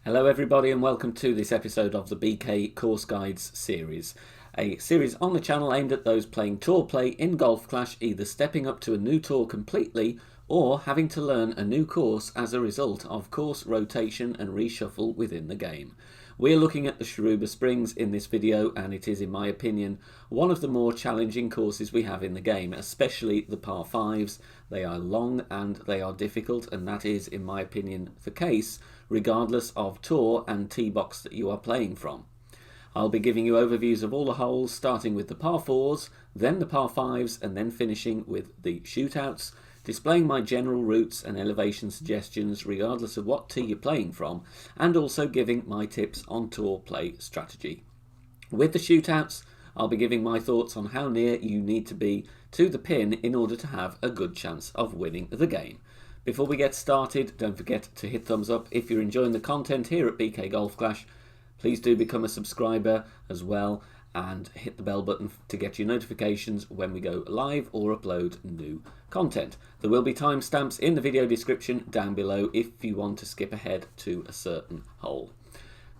Hello everybody and welcome to this episode of the BK Course Guides series. A series on the channel aimed at those playing tour play in Golf Clash, either stepping up to a new tour completely or having to learn a new course as a result of course rotation and reshuffle within the game. We're looking at the SHIRUBA Springs in this video, and it is, in my opinion, one of the more challenging courses we have in the game, especially the par 5s. They are long and they are difficult, and that is, in my opinion, the case regardless of tour and tee box that you are playing from. I'll be giving you overviews of all the holes, starting with the par 4s, then the par 5s, and then finishing with the shootouts, displaying my general routes and elevation suggestions regardless of what tee you're playing from, and also giving my tips on tour play strategy. With the shootouts, I'll be giving my thoughts on how near you need to be to the pin in order to have a good chance of winning the game. Before we get started, don't forget to hit thumbs up if you're enjoying the content here at BK Golf Clash. Please do become a subscriber as well and hit the bell button to get your notifications when we go live or upload new content. There will be timestamps in the video description down below if you want to skip ahead to a certain hole.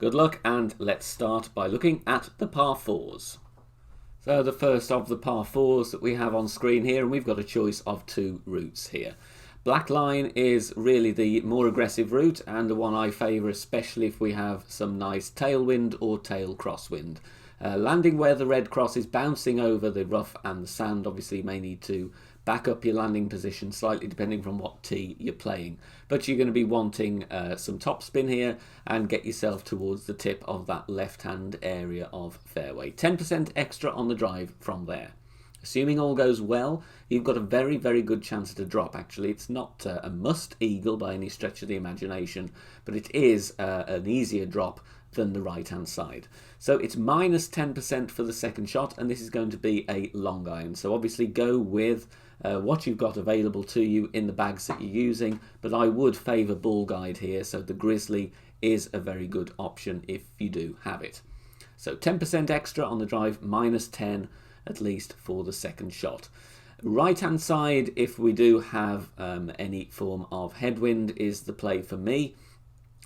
Good luck, and let's start by looking at the par 4s. So the first of the par 4s that we have on screen here, and we've got a choice of two routes here. Black line is really the more aggressive route and the one I favour, especially if we have some nice tailwind or tail crosswind. Landing where the red cross is bouncing over the rough and the sand, obviously you may need to back up your landing position slightly depending from what tee you're playing. But you're going to be wanting some topspin here and get yourself towards the tip of that left-hand area of fairway. 10% extra on the drive from there. Assuming all goes well, you've got a very, very good chance at a drop. Actually, it's not a must eagle by any stretch of the imagination, but it is an easier drop than the right-hand side. So it's minus 10% for the second shot, and this is going to be a long iron. So obviously go with what you've got available to you in the bags that you're using, but I would favour ball guide here, so the Grizzly is a very good option if you do have it. So 10% extra on the drive, minus 10 at least for the second shot. Right hand side, if we do have any form of headwind, is the play for me,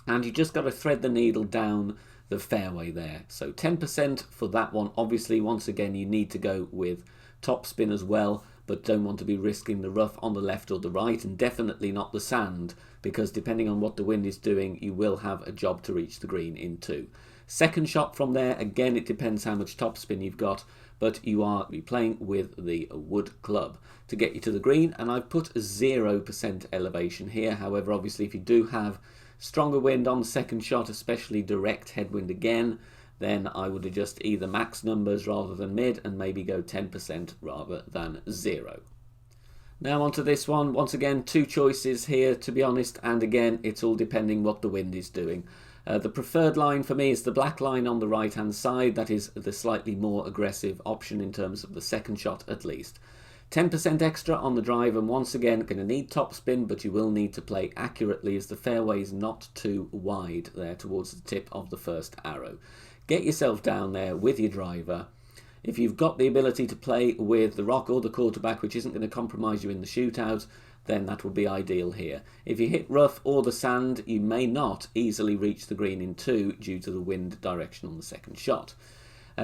and you just got to thread the needle down the fairway there. So 10% for that one. Obviously, once again, you need to go with topspin as well, but don't want to be risking the rough on the left or the right, and definitely not the sand, because depending on what the wind is doing, you will have a job to reach the green in two. Second shot from there, again, it depends how much topspin you've got, but you are playing with the wood club to get you to the green, and I've put 0% elevation here. However, obviously, if you do have stronger wind on the second shot, especially direct headwind again, then I would adjust either max numbers rather than mid, and maybe go 10% rather than 0. Now onto this one. Once again, two choices here, to be honest, and again, it's all depending what the wind is doing. The preferred line for me is the black line on the right hand side. That is the slightly more aggressive option in terms of the second shot at least. 10% extra on the drive, and once again going to need topspin, but you will need to play accurately as the fairway is not too wide there towards the tip of the first arrow. Get yourself down there with your driver. If you've got the ability to play with the rock or the quarterback, which isn't going to compromise you in the shootout, then that would be ideal here. If you hit rough or the sand, you may not easily reach the green in two due to the wind direction on the second shot.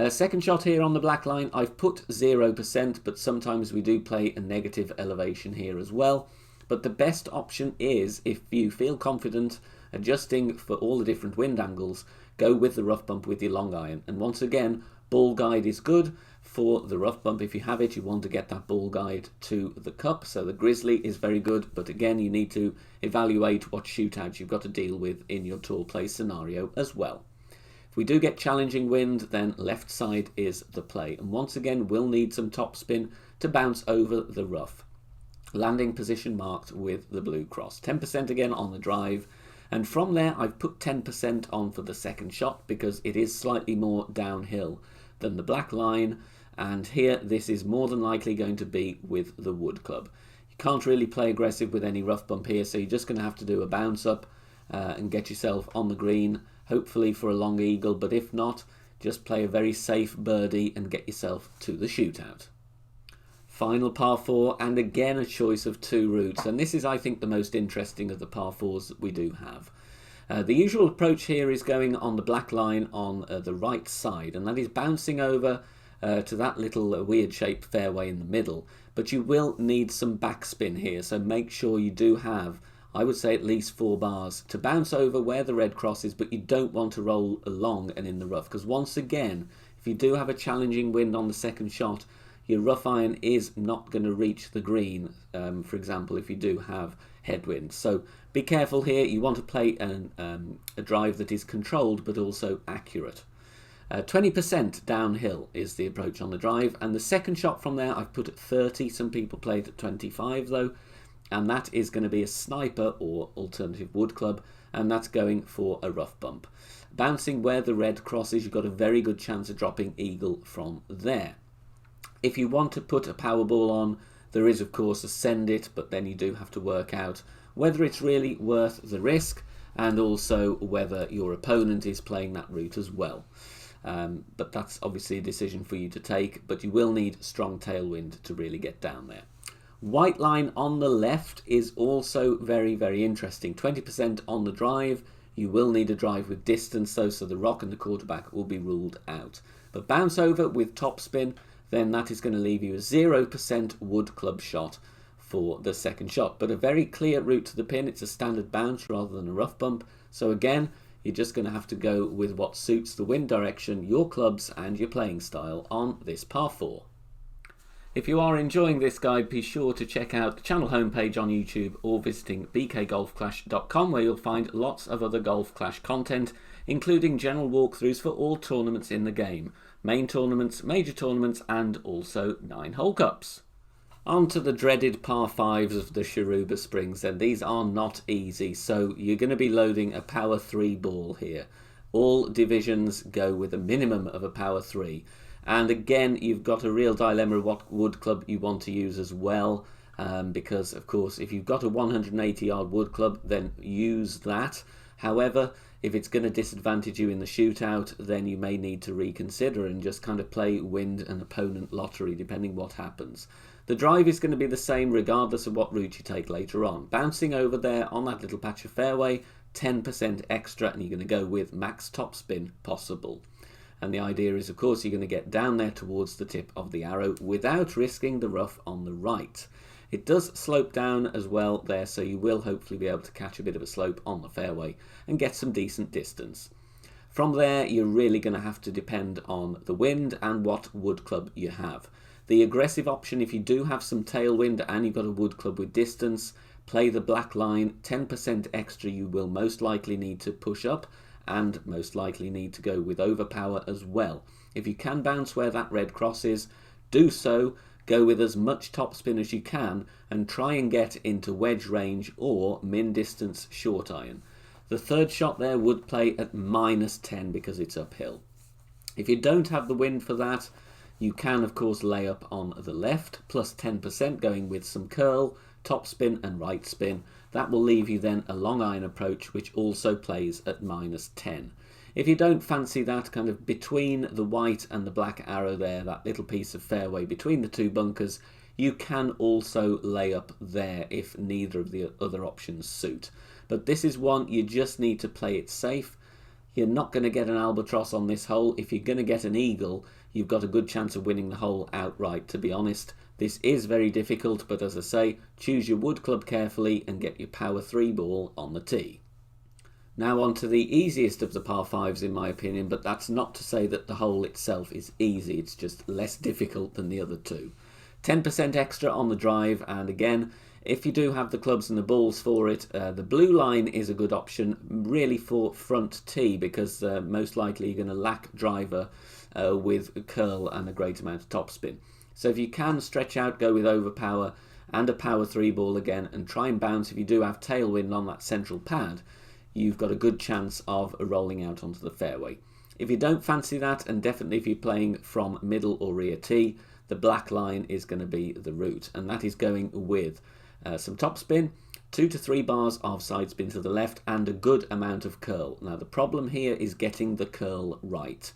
Second shot here on the black line, I've put 0%, but sometimes we do play a negative elevation here as well. But the best option is, if you feel confident adjusting for all the different wind angles, go with the rough bump with your long iron. And once again, ball guide is good for the rough bump. If you have it, you want to get that ball guide to the cup. So the Grizzly is very good, but again, you need to evaluate what shootouts you've got to deal with in your tour play scenario as well. If we do get challenging wind, then left side is the play. And once again, we'll need some topspin to bounce over the rough. Landing position marked with the blue cross. 10% again on the drive. And from there, I've put 10% on for the second shot because it is slightly more downhill than the black line. And here, this is more than likely going to be with the wood club. You can't really play aggressive with any rough bump here, so you're just going to have to do a bounce up and get yourself on the green, hopefully for a long eagle. But if not, just play a very safe birdie and get yourself to the shootout. Final par 4, and again a choice of two routes, and this is, I think, the most interesting of the par 4s that we do have. The usual approach here is going on the black line on the right side, and that is bouncing over to that little weird shaped fairway in the middle. But you will need some backspin here, so make sure you do have, I would say, at least 4 bars to bounce over where the red crosses, but you don't want to roll along and in the rough, because once again, if you do have a challenging wind on the second shot, your rough iron is not going to reach the green, for example, if you do have headwind. So be careful here. You want to play a drive that is controlled but also accurate. 20% downhill is the approach on the drive, and the second shot from there I've put at 30. Some people play it at 25 though, and that is going to be a sniper or alternative wood club, and that's going for a rough bump. Bouncing where the red crosses, you've got a very good chance of dropping eagle from there. If you want to put a power ball on, there is of course a send it, but then you do have to work out whether it's really worth the risk, and also whether your opponent is playing that route as well. But that's obviously a decision for you to take, but you will need strong tailwind to really get down there. White line on the left is also very, very interesting. 20% on the drive. You will need a drive with distance though, so the rock and the quarterback will be ruled out. But bounce over with topspin, then that is going to leave you a 0% wood club shot for the second shot. But a very clear route to the pin. It's a standard bounce rather than a rough bump. So again, you're just going to have to go with what suits the wind direction, your clubs and your playing style on this par 4. If you are enjoying this guide, be sure to check out the channel homepage on YouTube or visiting bkgolfclash.com, where you'll find lots of other Golf Clash content, including general walkthroughs for all tournaments in the game, main tournaments, major tournaments and also 9-hole cups. On to the dreaded par 5s of the SHIRUBA Springs, and these are not easy, so you're going to be loading a power 3 ball here. All divisions go with a minimum of a power 3. And again, you've got a real dilemma of what wood club you want to use as well, because of course if you've got a 180-yard wood club, then use that. However, if it's going to disadvantage you in the shootout, then you may need to reconsider and just kind of play wind and opponent lottery depending what happens. The drive is going to be the same regardless of what route you take later on. Bouncing over there on that little patch of fairway, 10% extra, and you're going to go with max topspin possible. And the idea is, of course, you're going to get down there towards the tip of the arrow without risking the rough on the right. It does slope down as well there, so you will hopefully be able to catch a bit of a slope on the fairway and get some decent distance. From there, you're really going to have to depend on the wind and what wood club you have. The aggressive option, if you do have some tailwind and you've got a wood club with distance, play the black line. 10% extra you will most likely need to push up, and most likely need to go with overpower as well. If you can bounce where that red cross is, do so. Go with as much topspin as you can and try and get into wedge range or min distance short iron. The third shot there would play at -10 because it's uphill. If you don't have the wind for that, you can of course lay up on the left, plus 10% going with some curl, topspin and right spin. That will leave you then a long iron approach, which also plays at -10. If you don't fancy that, kind of between the white and the black arrow there, that little piece of fairway between the two bunkers, you can also lay up there if neither of the other options suit. But this is one you just need to play it safe. You're not going to get an albatross on this hole. If you're going to get an eagle, you've got a good chance of winning the hole outright, to be honest. This is very difficult, but as I say, choose your wood club carefully and get your power 3 ball on the tee. Now on to the easiest of the par 5s in my opinion, but that's not to say that the hole itself is easy, it's just less difficult than the other two. 10% extra on the drive, and again, if you do have the clubs and the balls for it, the blue line is a good option really for front tee, because most likely you're going to lack driver with curl and a great amount of topspin. So if you can stretch out, go with overpower and a power 3 ball again, and try and bounce. If you do have tailwind on that central pad, you've got a good chance of rolling out onto the fairway. If you don't fancy that, and definitely if you're playing from middle or rear tee, the black line is going to be the route, and that is going with some topspin, 2 to 3 bars of side spin to the left, and a good amount of curl. Now the problem here is getting the curl right,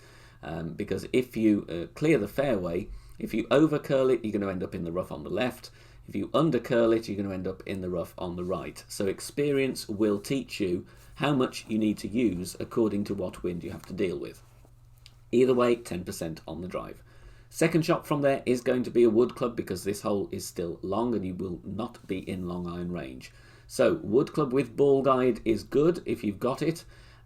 because if you clear the fairway, if you over curl it, you're going to end up in the rough on the left. If you undercurl it, you're going to end up in the rough on the right. So experience will teach you how much you need to use according to what wind you have to deal with. Either way, 10% on the drive. Second shot from there is going to be a wood club because this hole is still long and you will not be in long iron range. So wood club with ball guide is good if you've got it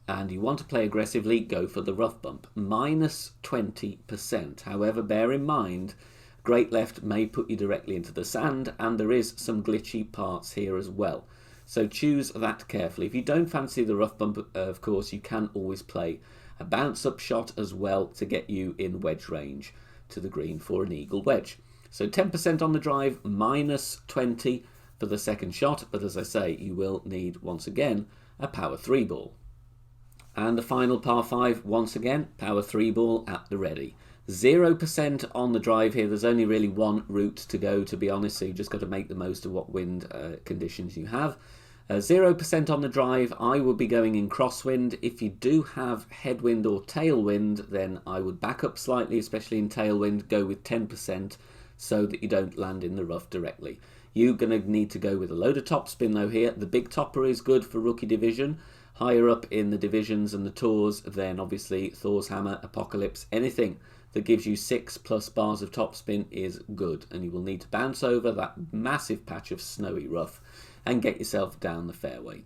and you want to play aggressively, go for the rough bump. Minus 20%. However, bear in mind, great left may put you directly into the sand and there is some glitchy parts here as well. So choose that carefully. If you don't fancy the rough bump, of course, you can always play a bounce up shot as well to get you in wedge range to the green for an eagle wedge. So 10% on the drive, minus 20 for the second shot, but as I say, you will need once again a power 3 ball. And the final par 5, once again, power 3 ball at the ready. 0% on the drive here. There's only really one route to go, to be honest, so you just got to make the most of what wind conditions you have. 0% on the drive, I would be going in crosswind. If you do have headwind or tailwind, then I would back up slightly, especially in tailwind, go with 10% so that you don't land in the rough directly. You're going to need to go with a load of topspin though here. The big topper is good for rookie division. Higher up in the divisions and the tours, then obviously Thor's Hammer, Apocalypse, anything that gives you 6+ bars of topspin is good. And you will need to bounce over that massive patch of snowy rough and get yourself down the fairway.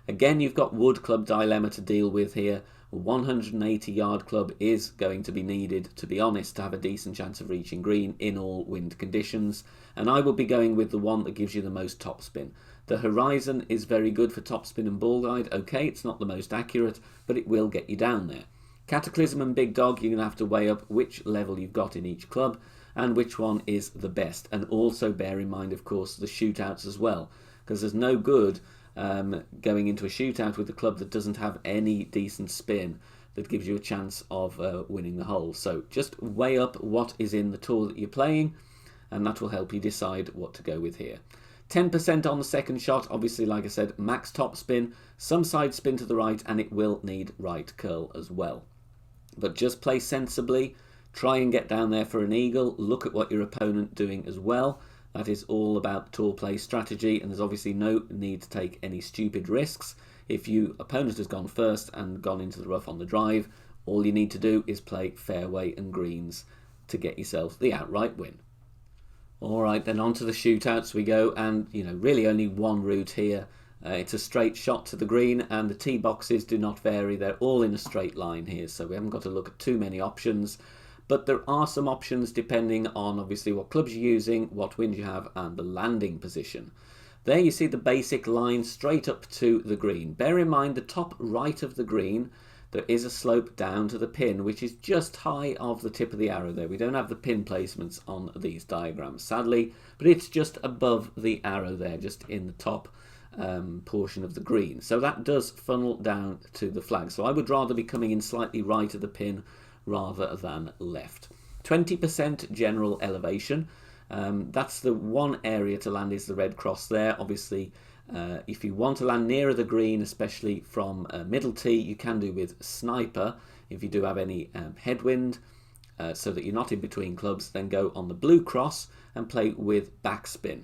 Again, you've got wood club dilemma to deal with here. A 180 yard club is going to be needed, to be honest, to have a decent chance of reaching green in all wind conditions. And I will be going with the one that gives you the most topspin. The Horizon is very good for topspin and ball guide. Okay, it's not the most accurate, but it will get you down there. Cataclysm and Big Dog, you're going to have to weigh up which level you've got in each club and which one is the best. And also bear in mind, of course, the shootouts as well, because there's no good going into a shootout with a club that doesn't have any decent spin that gives you a chance of winning the hole. So just weigh up what is in the tour that you're playing, and that will help you decide what to go with here. 10% on the second shot, obviously, like I said, max top spin, some side spin to the right, and it will need right curl as well. But just play sensibly, try and get down there for an eagle, look at what your opponent doing as well. That is all about tour play strategy, and there's obviously no need to take any stupid risks. If your opponent has gone first and gone into the rough on the drive, all you need to do is play fairway and greens to get yourself the outright win. Alright, then on to the shootouts we go, and really only one route here. It's a straight shot to the green, and the tee boxes do not vary. They're all in a straight line here, so we haven't got to look at too many options. But there are some options depending on obviously what clubs you're using, what wind you have, and the landing position. There you see the basic line straight up to the green. Bear in mind the top right of the green, there is a slope down to the pin, which is just high of the tip of the arrow there. We don't have the pin placements on these diagrams, sadly, but it's just above the arrow there, just in the top portion of the green. So that does funnel down to the flag. So I would rather be coming in slightly right of the pin rather than left. 20% general elevation. That's the one area to land, is the red cross there. Obviously, if you want to land nearer the green, especially from middle tee, you can do with sniper. If you do have any headwind, so that you're not in between clubs, then go on the blue cross and play with backspin.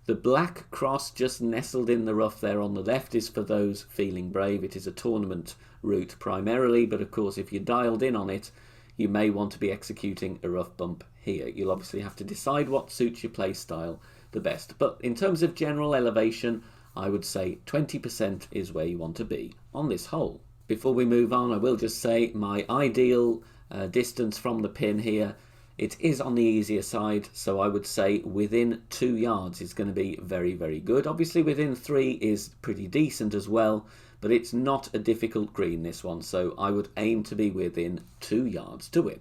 The black cross just nestled in the rough there on the left is for those feeling brave. It is a tournament route primarily, but of course if you're dialed in on it, you may want to be executing a rough bump here. You'll obviously have to decide what suits your play style the best. But in terms of general elevation, I would say 20% is where you want to be on this hole. Before we move on, I will just say my ideal distance from the pin here, it is on the easier side, so I would say within 2 yards is going to be very, very good. Obviously within 3 is pretty decent as well, but it's not a difficult green, this one, so I would aim to be within 2 yards to win.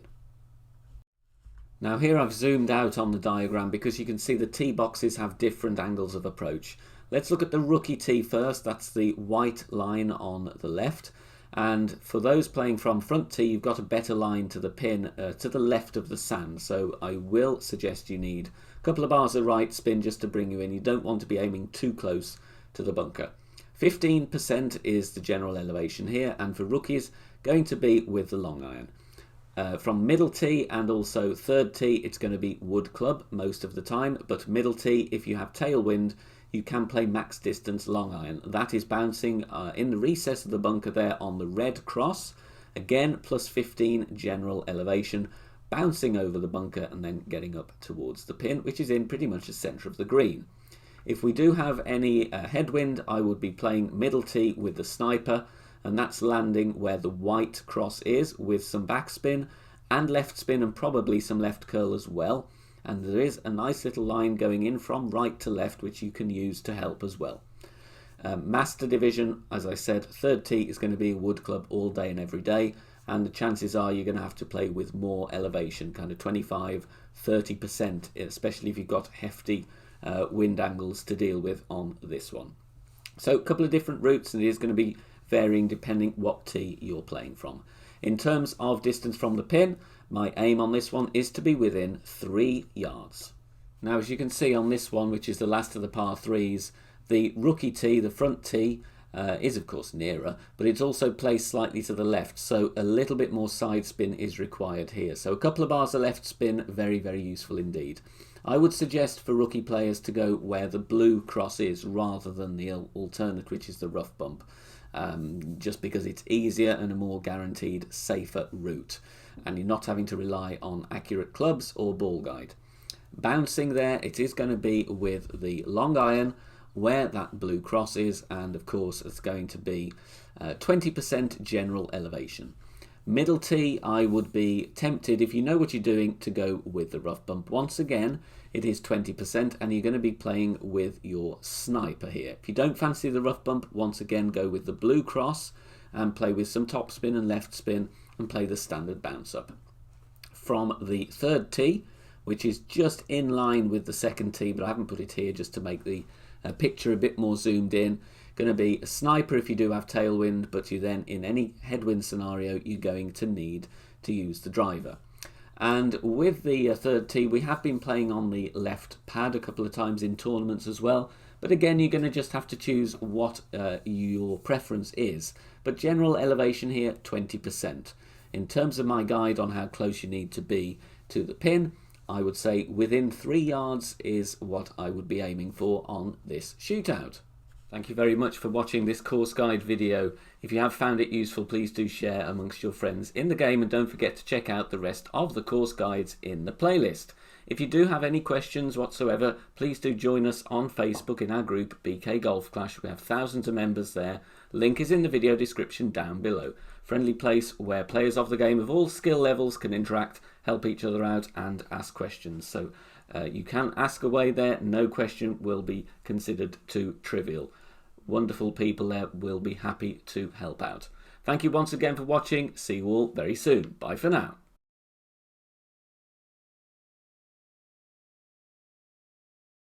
Now here I've zoomed out on the diagram because you can see the tee boxes have different angles of approach. Let's look at the rookie tee first. That's the white line on the left. And for those playing from front tee, you've got a better line to the pin to the left of the sand. So I will suggest you need a couple of bars of right spin just to bring you in. You don't want to be aiming too close to the bunker. 15% is the general elevation here, and for rookies, going to be with the long iron. From middle tee and also third tee, it's going to be wood club most of the time, but middle tee, if you have tailwind, you can play max distance long iron. That is bouncing in the recess of the bunker there on the red cross. Again, plus 15 general elevation, bouncing over the bunker and then getting up towards the pin, which is in pretty much the centre of the green. If we do have any headwind, I would be playing middle tee with the sniper, and that's landing where the white cross is with some backspin and left spin and probably some left curl as well. And there is a nice little line going in from right to left which you can use to help as well. Master division, as I said, third tee is going to be a wood club all day and every day, and the chances are you're going to have to play with more elevation, kind of 25-30%, especially if you've got hefty wind angles to deal with on this one. So a couple of different routes, and it is going to be varying depending what tee you're playing from. In terms of distance from the pin, my aim on this one is to be within 3 yards. Now, as you can see on this one, which is the last of the par 3s, the rookie tee, the front tee, is of course nearer, but it's also placed slightly to the left, so a little bit more side spin is required here. So a couple of bars of left spin, very, very useful indeed. I would suggest for rookie players to go where the blue cross is rather than the alternate, which is the rough bump, just because it's easier and a more guaranteed, safer route, and you're not having to rely on accurate clubs or ball guide. Bouncing there, it is going to be with the long iron, where that blue cross is, and of course it's going to be 20% general elevation. Middle tee, I would be tempted, if you know what you're doing, to go with the rough bump. Once again, it is 20% and you're going to be playing with your sniper here. If you don't fancy the rough bump, once again go with the blue cross and play with some top spin and left spin and play the standard bounce up. From the third tee, which is just in line with the second tee, but I haven't put it here just to make the picture a bit more zoomed in. Going to be a sniper if you do have tailwind, but you then, in any headwind scenario, you're going to need to use the driver. And with the third tee, we have been playing on the left pad a couple of times in tournaments as well, but again you're going to just have to choose what your preference is. But general elevation here, 20%. In terms of my guide on how close you need to be to the pin, I would say within 3 yards is what I would be aiming for on this shootout. Thank you very much for watching this course guide video. If you have found it useful, please do share amongst your friends in the game, and don't forget to check out the rest of the course guides in the playlist. If you do have any questions whatsoever, please do join us on Facebook in our group BK Golf Clash. We have thousands of members there. Link is in the video description down below. Friendly place where players of the game of all skill levels can interact, help each other out and ask questions. So you can ask away there, no question will be considered too trivial. Wonderful people there will be happy to help out. Thank you once again for watching. See you all very soon. Bye for now.